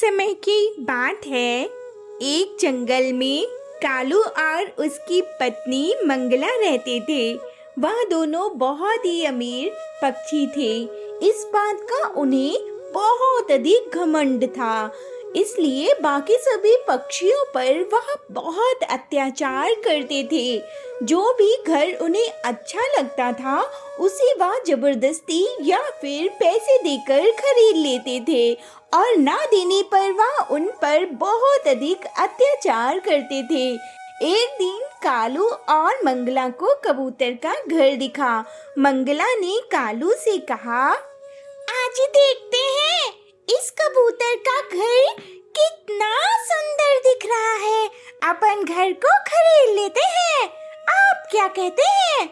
समय की बात है। एक जंगल में कालू और उसकी पत्नी मंगला रहते थे। वह दोनों बहुत ही अमीर पक्षी थे। इस बात का उन्हें बहुत अधिक घमंड था, इसलिए बाकी सभी पक्षियों पर वह बहुत अत्याचार करते थे। जो भी घर उन्हें अच्छा लगता था उसे वह जबरदस्ती या फिर पैसे देकर खरीद लेते थे और ना देने पर वह उन पर बहुत अधिक अत्याचार करते थे। एक दिन कालू और मंगला को कबूतर का घर दिखा। मंगला ने कालू से कहा, आज देखते हैं इस कबूतर का घर कितना सुंदर दिख रहा है। अपन घर को खरीद लेते हैं। आप क्या कहते हैं?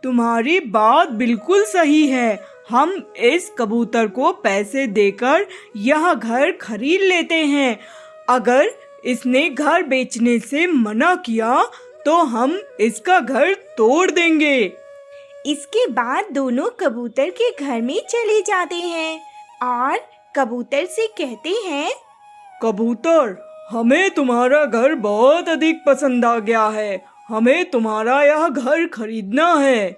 तुम्हारी बात बिल्कुल सही है। हम इस कबूतर को पैसे देकर यह घर खरीद लेते हैं। अगर इसने घर बेचने से मना किया तो हम इसका घर तोड़ देंगे। इसके बाद दोनों कबूतर के घर में चले जाते हैं और कबूतर से कहते हैं, कबूतर, हमें तुम्हारा घर बहुत अधिक पसंद आ गया है। हमें तुम्हारा यह घर खरीदना है।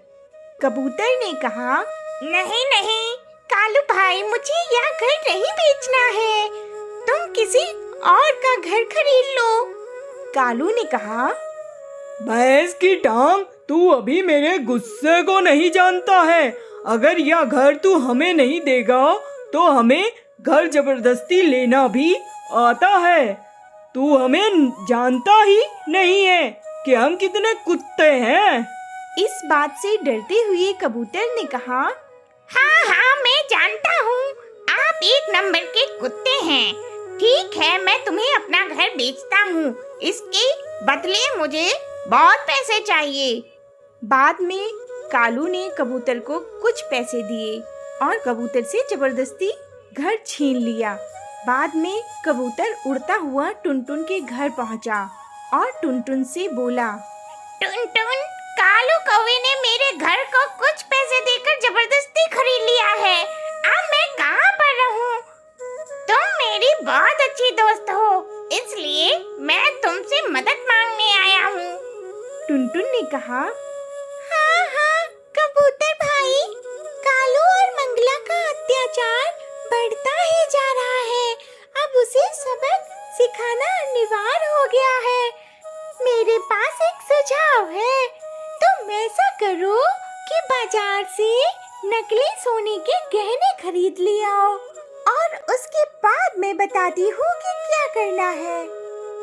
कबूतर ने कहा, नहीं नहीं कालू भाई, मुझे यह घर नहीं बेचना है। तुम किसी और का घर खरीद लो। कालू ने कहा, भैंस की टांग, तू अभी मेरे गुस्से को नहीं जानता है। अगर यह घर तू हमें नहीं देगा तो हमें घर जबरदस्ती लेना भी आता है। तू हमें जानता ही नहीं है कि हम कितने कुत्ते हैं। इस बात से डरते हुए कबूतर ने कहा, हाँ हाँ मैं जानता हूँ, आप एक नंबर के कुत्ते हैं। ठीक है, मैं तुम्हें अपना घर बेचता हूँ। इसके बदले मुझे बहुत पैसे चाहिए। बाद में कालू ने कबूतर को कुछ पैसे दिए और कबूतर से जबरदस्ती घर छीन लिया। बाद में कबूतर उड़ता हुआ टुनटुन के घर पहुंचा और टुनटुन से बोला, टुनटुन, कालू कौवे ने मेरे घर को कुछ पैसे देकर जबरदस्ती खरीद लिया है। अब मैं कहाँ पर रहूं? तुम मेरी बहुत अच्छी दोस्त हो, इसलिए मैं तुमसे मदद मांगने आया हूँ। टुनटुन ने कहा, हाँ हाँ कबूतर भाई, कालू और मंगला का अत्याचार बढ़ता ही जा रहा है। अब उसे सबक सिखाना अनिवार्य हो गया है। मेरे पास एक सुझाव है। तुम ऐसा करो कि बाजार से नकली सोने के गहने खरीद ले आओ और उसके बाद मैं बताती हूँ कि क्या करना है।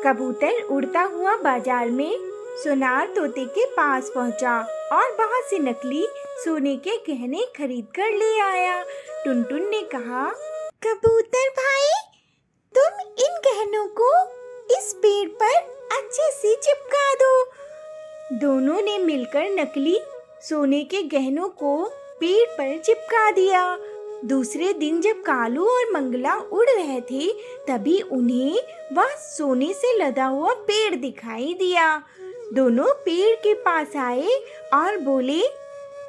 कबूतर उड़ता हुआ बाजार में सोनार तोते के पास पहुँचा और बहुत से नकली सोने के गहने खरीद कर ले आया। टुनटुन ने कहा, कबूतर भाई, तुम इन गहनों को इस पेड़ पर अच्छे से चिपका दो। दोनों ने मिलकर नकली सोने के गहनों को पेड़ पर चिपका दिया। दूसरे दिन जब कालू और मंगला उड़ रहे थे तभी उन्हें वह सोने से लदा हुआ पेड़ दिखाई दिया। दोनों पेड़ के पास आए और बोले,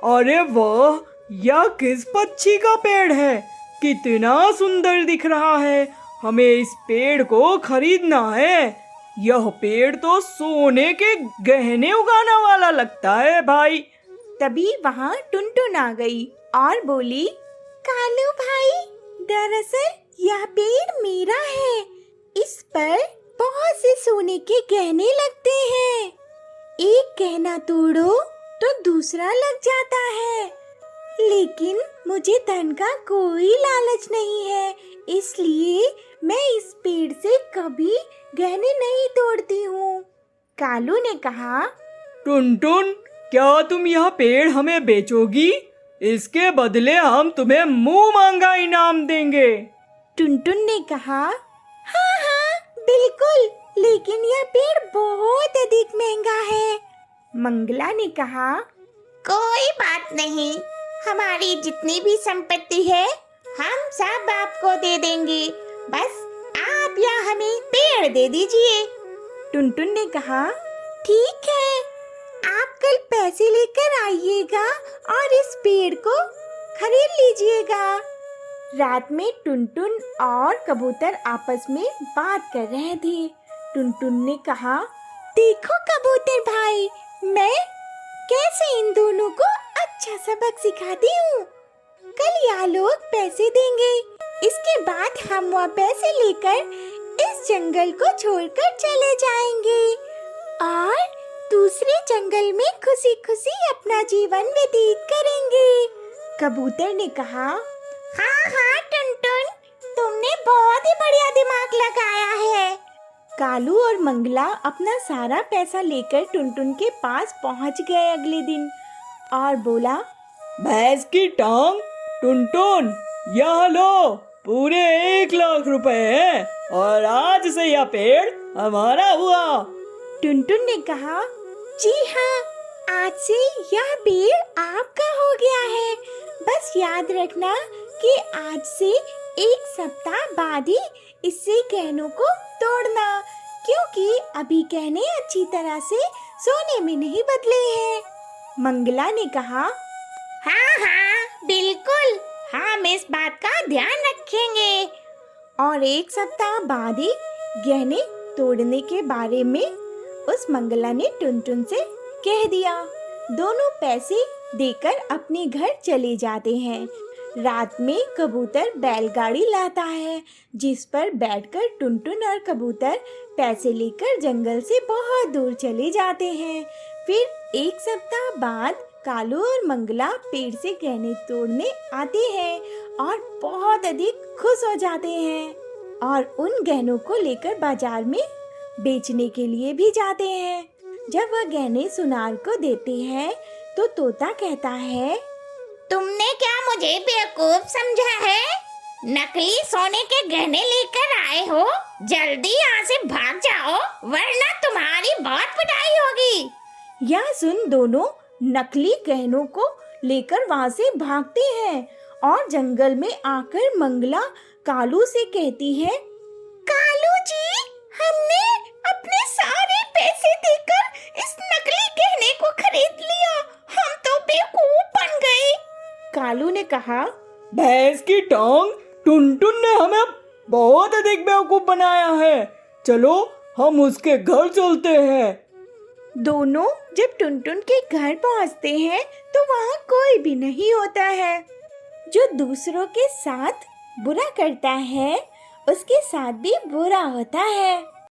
अरे वाह, यह किस पक्षी का पेड़ है? कितना सुंदर दिख रहा है। हमें इस पेड़ को खरीदना है। यह पेड़ तो सोने के गहने उगाने वाला लगता है भाई। तभी वहाँ टुनटुन आ गई और बोली, कालू भाई, दरअसल यह पेड़ मेरा है। इस पर बहुत से सोने के गहने लगते हैं। एक गहना तोड़ो तो दूसरा लग जाता है, लेकिन मुझे धन का कोई लालच नहीं है, इसलिए मैं इस पेड़ से कभी गहने नहीं तोड़ती हूँ। कालू ने कहा, टुनटुन, क्या तुम यह पेड़ हमें बेचोगी? इसके बदले हम तुम्हें मुंह मांगा इनाम देंगे। टुनटुन ने कहा, हाँ हाँ बिल्कुल, लेकिन यह पेड़ बहुत अधिक महंगा है। मंगला ने कहा, कोई बात नहीं, हमारी जितनी भी संपत्ति है हम सब आपको दे देंगे। बस आप या हमें पेड़ दे दीजिए। टुनटुन ने कहा, ठीक है, आप कल पैसे लेकर आइएगा और इस पेड़ को खरीद लीजिएगा। रात में टुनटुन और कबूतर आपस में बात कर रहे थे। टुनटुन ने कहा, देखो कबूतर भाई, मैं कैसे इन दोनों को अच्छा सबक सिखाती हूँ। कल यह लोग पैसे देंगे, इसके बाद हम वह पैसे लेकर इस जंगल को छोड़कर चले जाएंगे और दूसरे जंगल में खुशी खुशी अपना जीवन व्यतीत करेंगे। कबूतर ने कहा, हाँ हाँ टुनटुन, तुमने बहुत ही बढ़िया दिमाग लगाया है। कालू और मंगला अपना सारा पैसा लेकर टुनटुन के पास पहुंच गए अगले दिन और बोला, भैंस की टांग, टुनटुन, यह लो, पूरे 1 लाख रुपए है और आज से यह पेड़ हमारा हुआ। टुनटुन ने कहा, जी हाँ, आज से यह पेड़ आपका हो गया है। बस याद रखना कि आज से 1 सप्ताह बाद ही इससे गहनों को तोड़ना, क्योंकि अभी गहने अच्छी तरह से सोने में नहीं बदले हैं। मंगला ने कहा, हाँ हाँ बिल्कुल, हम इस बात का ध्यान रखेंगे। और 1 सप्ताह बाद ही गहने तोड़ने के बारे में उस मंगला ने टुनटुन से कह दिया। दोनों पैसे देकर अपने घर चले जाते हैं। रात में कबूतर बैलगाड़ी लाता है, जिस पर बैठकर टुनटुन और कबूतर पैसे लेकर जंगल से बहुत दूर चले जाते हैं। फिर 1 सप्ताह बाद कालू और मंगला पेड़ से गहने तोड़ने आते हैं और बहुत अधिक खुश हो जाते हैं और उन गहनों को लेकर बाजार में बेचने के लिए भी जाते हैं। जब वह गहने सुनार को देते हैं तो तोता कहता है, तुमने क्या मुझे बेवकूफ समझा है? नकली सोने के गहने लेकर आए हो, जल्दी यहाँ से भाग जाओ वरना तुम्हारी बहुत पिटाई होगी। यह सुन दोनों नकली गहनों को लेकर वहाँ से भागते हैं और जंगल में आकर मंगला कालू से कहती है, कालू जी, हमने अपने सारे पैसे देकर इस नकली गहने को खरीद लिया, हम तो बेवकूफ बन गए। कालू ने कहा, भैंस की टांग, टुनटुन ने हमें बहुत अधिक बेवकूफ बनाया है, चलो हम उसके घर चलते हैं। दोनों जब टुनटुन के घर पहुंचते हैं तो वहाँ कोई भी नहीं होता है। जो दूसरों के साथ बुरा करता है उसके साथ भी बुरा होता है।